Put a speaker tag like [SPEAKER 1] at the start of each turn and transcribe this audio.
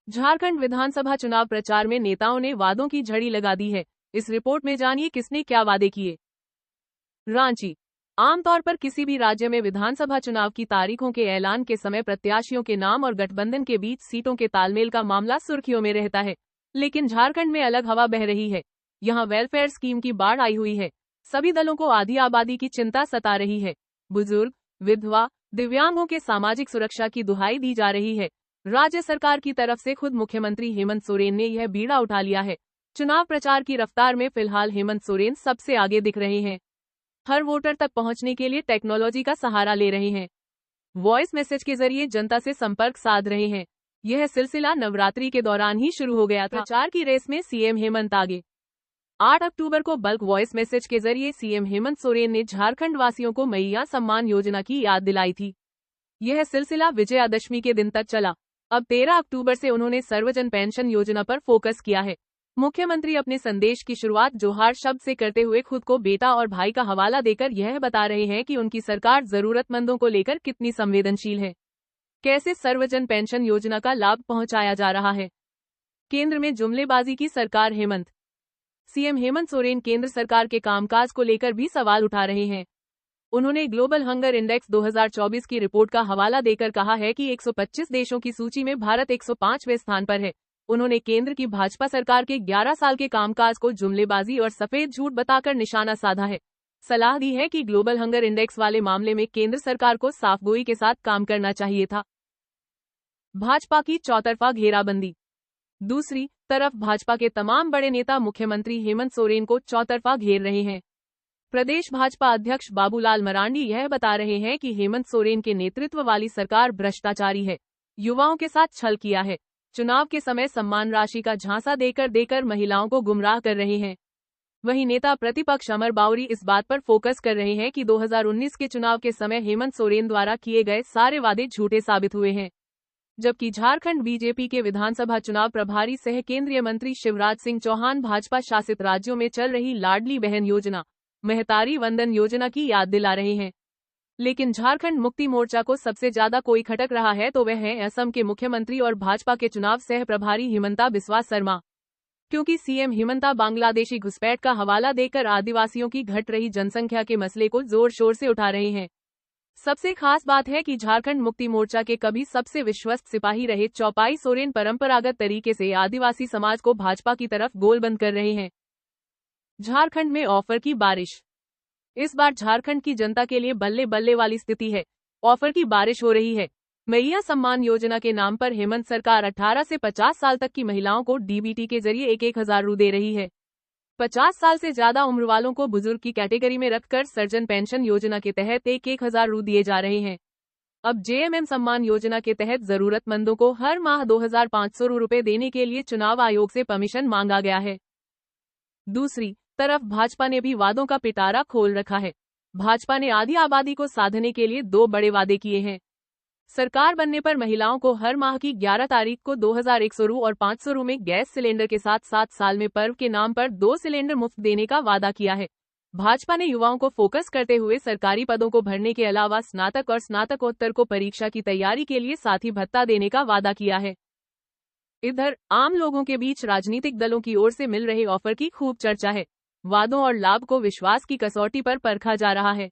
[SPEAKER 1] झारखंड विधानसभा चुनाव प्रचार में नेताओं ने वादों की झड़ी लगा दी है। इस रिपोर्ट में जानिए किसने क्या वादे किए। रांची। आमतौर पर किसी भी राज्य में विधानसभा चुनाव की तारीखों के ऐलान के समय प्रत्याशियों के नाम और गठबंधन के बीच सीटों के तालमेल का मामला सुर्खियों में रहता है, लेकिन झारखंड में अलग हवा बह रही है। यहाँ वेलफेयर स्कीम की बाढ़ आई हुई है। सभी दलों को आधी आबादी की चिंता सता रही है। बुजुर्ग, विधवा, दिव्यांगों के सामाजिक सुरक्षा की दुहाई दी जा रही है। राज्य सरकार की तरफ से खुद मुख्यमंत्री हेमंत सोरेन ने यह बीड़ा उठा लिया है। चुनाव प्रचार की रफ्तार में फिलहाल हेमंत सोरेन सबसे आगे दिख रहे हैं। हर वोटर तक पहुंचने के लिए टेक्नोलॉजी का सहारा ले रहे हैं। वॉइस मैसेज के जरिए जनता से संपर्क साध रहे हैं। यह सिलसिला नवरात्रि के दौरान ही शुरू हो गया था। प्रचार की रेस में सीएम हेमंत आगे। 8 अक्टूबर को बल्क वॉइस मैसेज के जरिए सीएम हेमंत सोरेन ने झारखंड वासियों को मैया सम्मान योजना की याद दिलाई थी। यह सिलसिला विजयादशमी के दिन तक चला। अब 13 अक्टूबर से उन्होंने सर्वजन पेंशन योजना पर फोकस किया है। मुख्यमंत्री अपने संदेश की शुरुआत जोहार शब्द से करते हुए खुद को बेटा और भाई का हवाला देकर यह बता रहे हैं कि उनकी सरकार जरूरतमंदों को लेकर कितनी संवेदनशील है। कैसे सर्वजन पेंशन योजना का लाभ पहुंचाया जा रहा है। केंद्र में जुमलेबाजी की सरकार हेमंत। सीएम हेमंत सोरेन केंद्र सरकार के कामकाज को लेकर भी सवाल उठा रहे हैं। उन्होंने ग्लोबल हंगर इंडेक्स 2024 की रिपोर्ट का हवाला देकर कहा है कि 125 देशों की सूची में भारत 105वें स्थान पर है। उन्होंने केंद्र की भाजपा सरकार के 11 साल के कामकाज को जुमलेबाजी और सफेद झूठ बताकर निशाना साधा है। सलाह दी है कि ग्लोबल हंगर इंडेक्स वाले मामले में केंद्र सरकार को साफगोई के साथ काम करना चाहिए था। भाजपा की चौतरफा घेराबंदी। दूसरी तरफ भाजपा के तमाम बड़े नेता मुख्यमंत्री हेमंत सोरेन को चौतरफा घेर रहे हैं। प्रदेश भाजपा अध्यक्ष बाबूलाल मरांडी यह बता रहे हैं कि हेमंत सोरेन के नेतृत्व वाली सरकार भ्रष्टाचारी है, युवाओं के साथ छल किया है, चुनाव के समय सम्मान राशि का झांसा देकर महिलाओं को गुमराह कर रहे हैं। वहीं नेता प्रतिपक्ष अमर बाउरी इस बात पर फोकस कर रहे हैं कि 2019 के चुनाव के समय हेमंत सोरेन द्वारा किए गए सारे वादे झूठे साबित हुए हैं। जबकि झारखंड बीजेपी के विधानसभा चुनाव प्रभारी सह केंद्रीय मंत्री शिवराज सिंह चौहान भाजपा शासित राज्यों में चल रही लाडली बहन योजना, महतारी वंदन योजना की याद दिला रहे हैं। लेकिन झारखंड मुक्ति मोर्चा को सबसे ज्यादा कोई खटक रहा है तो वह है असम के मुख्यमंत्री और भाजपा के चुनाव सह प्रभारी हिमंता बिस्वा शर्मा। क्योंकि सीएम हिमंता बांग्लादेशी घुसपैठ का हवाला देकर आदिवासियों की घट रही जनसंख्या के मसले को जोर शोर से उठा रहे हैं। सबसे खास बात है कि झारखंड मुक्ति मोर्चा के कभी सबसे विश्वस्त सिपाही रहे चौपाई सोरेन परंपरागत तरीके से आदिवासी समाज को भाजपा की तरफ गोलबंद कर रहे हैं। झारखंड में ऑफर की बारिश। इस बार झारखंड की जनता के लिए बल्ले बल्ले वाली स्थिति है। ऑफर की बारिश हो रही है। मैया सम्मान योजना के नाम पर हेमंत सरकार 18 से 50 साल तक की महिलाओं को डीबीटी के जरिए 1,000 रु दे रही है। 50 साल से ज्यादा उम्र वालों को बुजुर्ग की कैटेगरी में रखकर सर्जन पेंशन योजना के तहत 1,000 रु दिए जा रहे हैं। अब जेएमएम सम्मान योजना के तहत जरूरतमंदों को हर माह 2,500 रुपए देने के लिए चुनाव आयोग से परमिशन मांगा गया है। दूसरी तरफ भाजपा ने भी वादों का पिटारा खोल रखा है। भाजपा ने आधी आबादी को साधने के लिए 2 बड़े वादे किए हैं। सरकार बनने पर महिलाओं को हर माह की 11 तारीख को 2,100 रु और 500 रु में गैस सिलेंडर के साथ 7 साल में पर्व के नाम पर 2 सिलेंडर मुफ्त देने का वादा किया है। भाजपा ने युवाओं को फोकस करते हुए सरकारी पदों को भरने के अलावा स्नातक और स्नातकोत्तर को परीक्षा की तैयारी के लिए साथी भत्ता देने का वादा किया है। इधर आम लोगों के बीच राजनीतिक दलों की ओर से मिल रहे ऑफर की खूब चर्चा है। वादों और लाभ को विश्वास की कसौटी पर परखा जा रहा है।